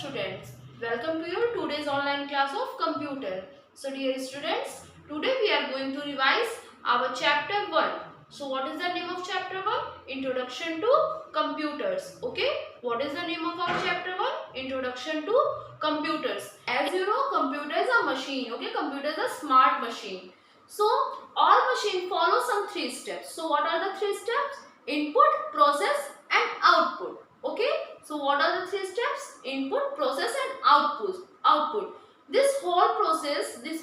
students, welcome to your today's online class of computer. So dear students, today we are going to revise our chapter 1. So what is the name of chapter 1? Introduction to computers. Okay, what is the name of our chapter 1? Introduction to computers. As you know, computer is a machine. Okay, computer is a smart machine. So all machine follow some 3 steps. So what are the 3 steps? Input, process and output. Okay, so what are the 3 steps? Input, process and output. This whole process is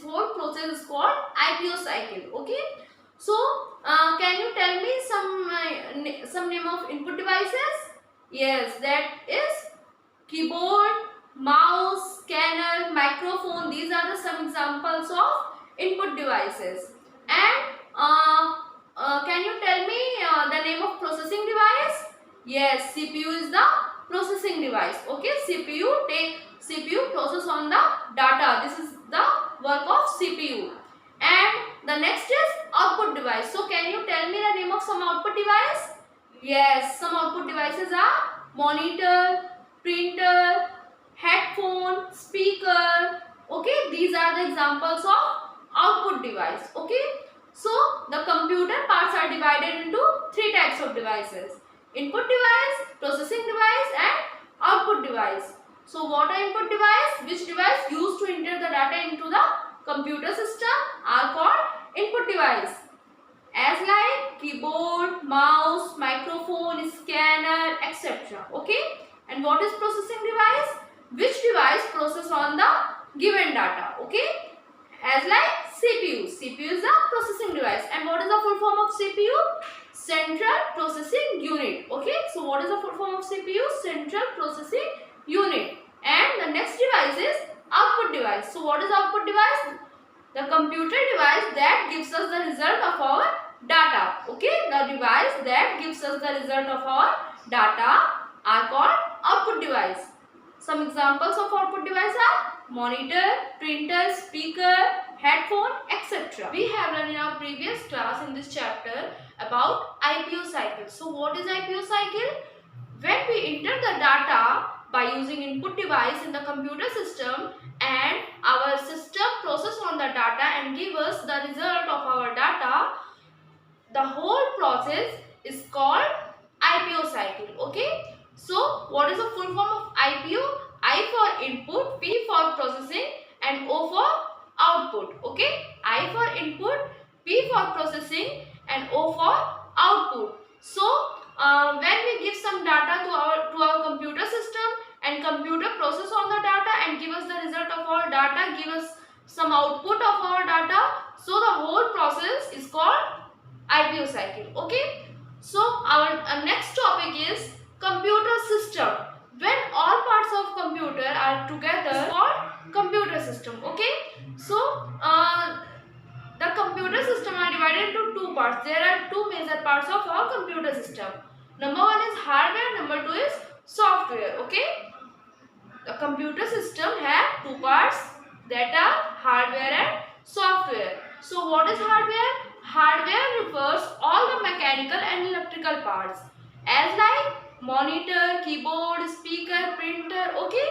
called IPO cycle. Okay, so can you tell me some name of input devices? Yes, that is keyboard, mouse, scanner, microphone. These are the some examples of input devices. And can you tell me the name of processing device? Yes, CPU is the processing device. Okay, CPU process on the data. This is the work of CPU. And the next is output device. So can you tell me the name of some output device? Yes, some output devices are monitor, printer, headphone, speaker. Okay, these are the examples of output device. Okay, so the computer parts are divided into 3 types of devices: input device, processing device and output device. So what are input device? Which device used to enter the data into the computer system are called input device, as like keyboard, mouse, microphone, scanner, etc. Okay, and what is processing device? Which device process on the given data? Okay, as like CPU. CPU is the processing device. And what is the full form of CPU? Central Processing Unit. Okay, so what is the full form of CPU? Central Processing Unit. And the next device is output device. So what is output device? The computer device that gives us the result of our data. Okay, the device that gives us the result of our data are called output device. Some examples of output device are monitor, printer, speaker, headphone, etc. We have learned in our previous class in this chapter about IPO cycle. So what is IPO cycle? When we enter the data by using input device in the computer system and our system process on the data and give us the result of our data, the whole process is called IPO cycle. Okay, so what is the full form of IPO? I for input, P for processing and O for output. Okay, I for input, P for processing and O for output. So when we give some data to our computer system and computer process on the data and give us the result of our data, give us some output of our data, so the whole process is called IPO cycle. Okay, so our next topic is computer system. When all parts of computer are together, called computer system. Okay, so the computer system are divided into 2 parts. There are 2 major parts of our computer system. Number 1 is hardware, number 2 is software. Okay, the computer system have 2 parts, that are hardware and software. So what is hardware? Hardware refers all the mechanical and electrical parts, as like monitor, keyboard, speaker, printer. Okay,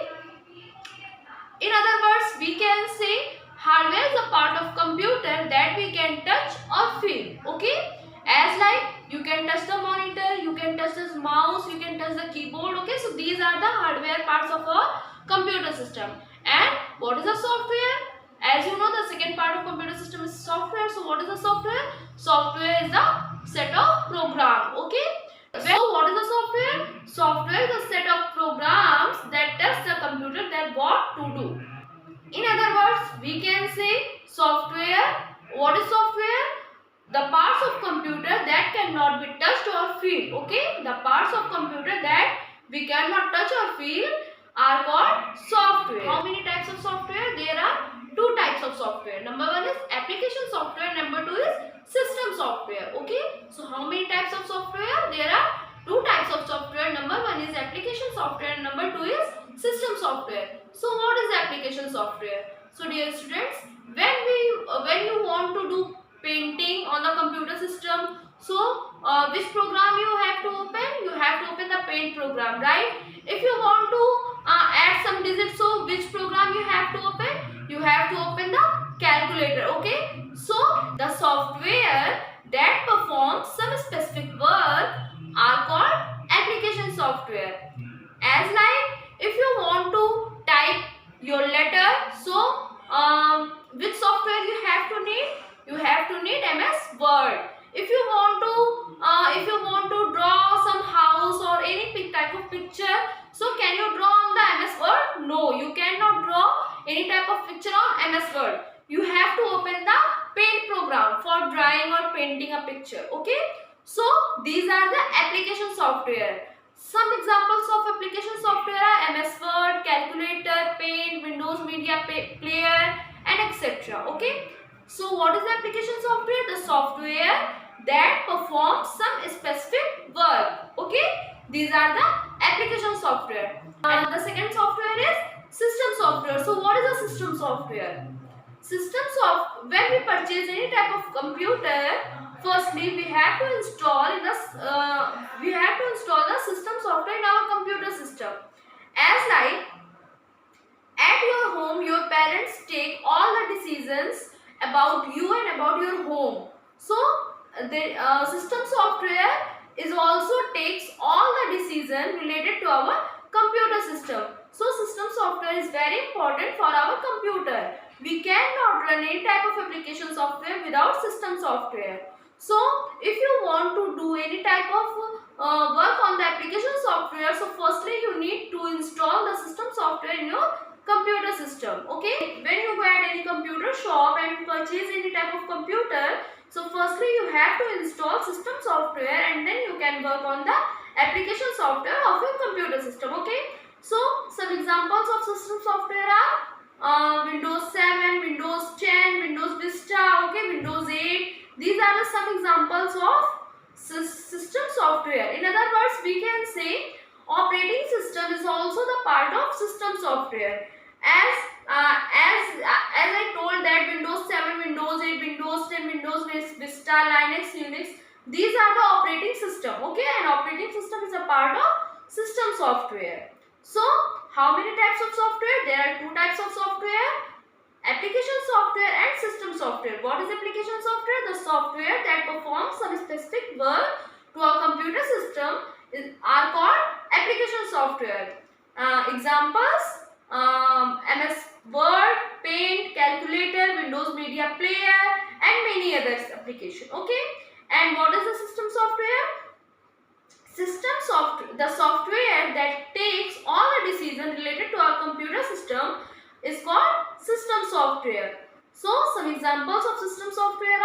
in other words, we can say hardware is a part of computer that we can touch or feel. Okay, as like you can touch the monitor, you can touch this mouse, you can touch the keyboard. Okay, so these are the hardware parts of a computer system. And what is the software? As you know, the second part of computer system is software. So what is the software? Software is a set of program. Okay, so what is the software? Software is a set of programs that tell the computer that what to do. In other words, we can say software. What is software? The parts of computer that cannot be touched or feel. Okay, the parts of computer that we cannot touch or feel are called software. How many types of software? There are 2 types of software. Number 1 is application software, number 2 is system software. Okay, so how many types of software? There are 2 types of software. Number 1 is application software and number 2 is system software. So what is application software? So dear students, when you want to do painting on the computer system, so which program you have to open? You have to open the paint program, right? If you want to add some digits As like if you want to type your letter, so which software you have to need? You have to need MS Word. If you want to draw some house or any type of picture, so can you draw on the MS Word? No, you cannot draw any type of picture on MS Word. You have to open the Paint program for drawing or painting a picture. Okay, so these are the application software. Some examples of application software are MS Word, Calculator, Paint, Windows Media Player, and etc. Okay, so what is the application software? The software that performs some specific work. Okay, these are the application software. And the second software is system software. So what is a system software? When we purchase any type of computer, firstly we have to install the system software in our computer system. As like at your home, your parents take all the decisions about you and about your home. So the system software is also takes all the decision related to our computer system. So system software is very important for our computer. We cannot run any type of application software without system software. So if you want to do any type of work on the application software, so firstly you need to install the system software in your computer system. Okay, when you go at any computer shop and purchase any type of computer, so firstly you have to install system software and then you can work on the application software of your computer system. Okay, so some examples of system software are Windows 7, Windows 10, Windows Vista, okay, Windows 8. These are the some examples of system software. In other words, we can say operating system is also the part of system software. As I told that Windows 7, Windows 8, Windows 10, Windows Vista, Linux, Unix, these are the operating system. Okay, and operating system is a part of system software. So, how many types of software? There are two types of software: application software and system software. What is application software? The software that performs some specific work to our computer system are called application software. Examples: MS Word, Paint, Calculator, Windows Media Player, and many others application. Okay, and what is the system software? The software that takes all the decisions related to our computer system is called system software. So some examples of system software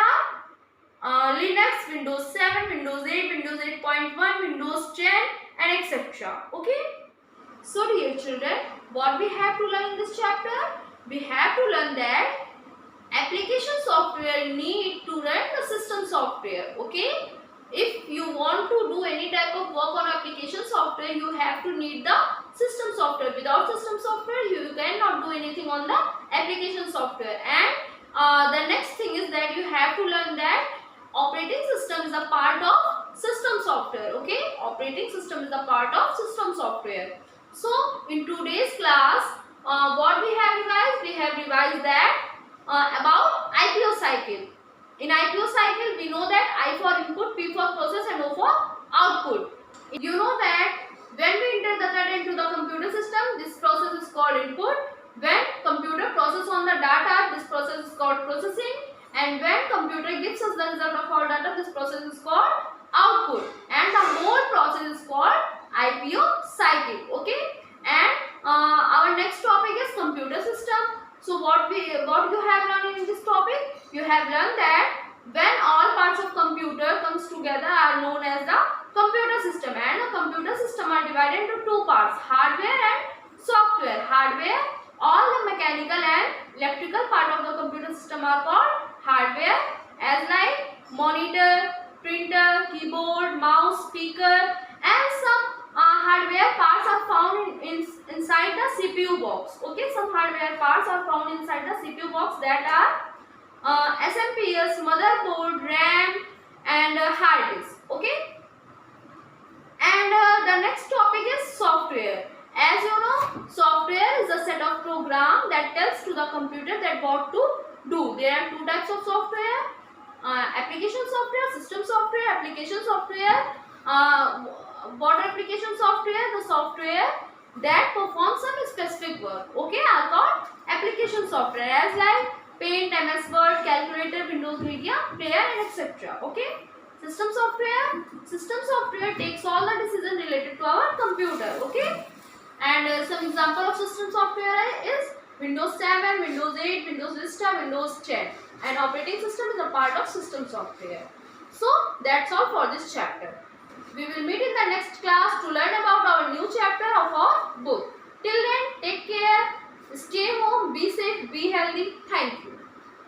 are Linux, Windows 7, Windows 8, Windows 8.1, Windows 10, and etc. Okay. So dear children, what we have to learn in this chapter? We have to learn that application software need to run the system software. Okay. If you want to do any type of work on application software, you have to need the system software. Without system software, you cannot do anything on the application software. And the next thing is that you have to learn that operating system is a part of system software. Okay, operating system is a part of system software. So in today's class, what we have revised? We have revised that about IPO cycle. In IPO cycle, we know that I for input, P for process, and O for output. You know that when we enter the data into the computer system, this process is called input. When computer process on the data, this process is called processing. And when computer gives us the result of our data, this process is called output. And the whole process is called IPO cycle. Okay. And our next topic is computer system. So what you have learned in this topic? You have learned that when all parts of computer comes together are known as the computer system, and the computer system are divided into two parts: hardware and software. Hardware, all the mechanical and electrical part of the computer system are called hardware, as like monitor, printer, keyboard, mouse, speaker, and some hardware parts are found inside the CPU box. Okay, some hardware parts are found inside the CPU box, that are SMPS, motherboard, RAM, and hard disk. Okay, and the next topic is software. As you know, software is a set of program that tells to the computer that what to do. There are two types of software: application software, system software. Application software. What application software? The software that perform some specific work, okay, are called application software, as like Paint, MS Word, calculator, Windows Media Player, and etc. Okay. System software takes all the decisions related to our computer, okay. And some example of system software is Windows 7, Windows 8, Windows Vista, Windows 10, and operating system is a part of system software. So that's all for this chapter. We will meet in the next class to learn about our new chapter of our book. Till then, take care, stay home, be safe, be healthy. Thank you.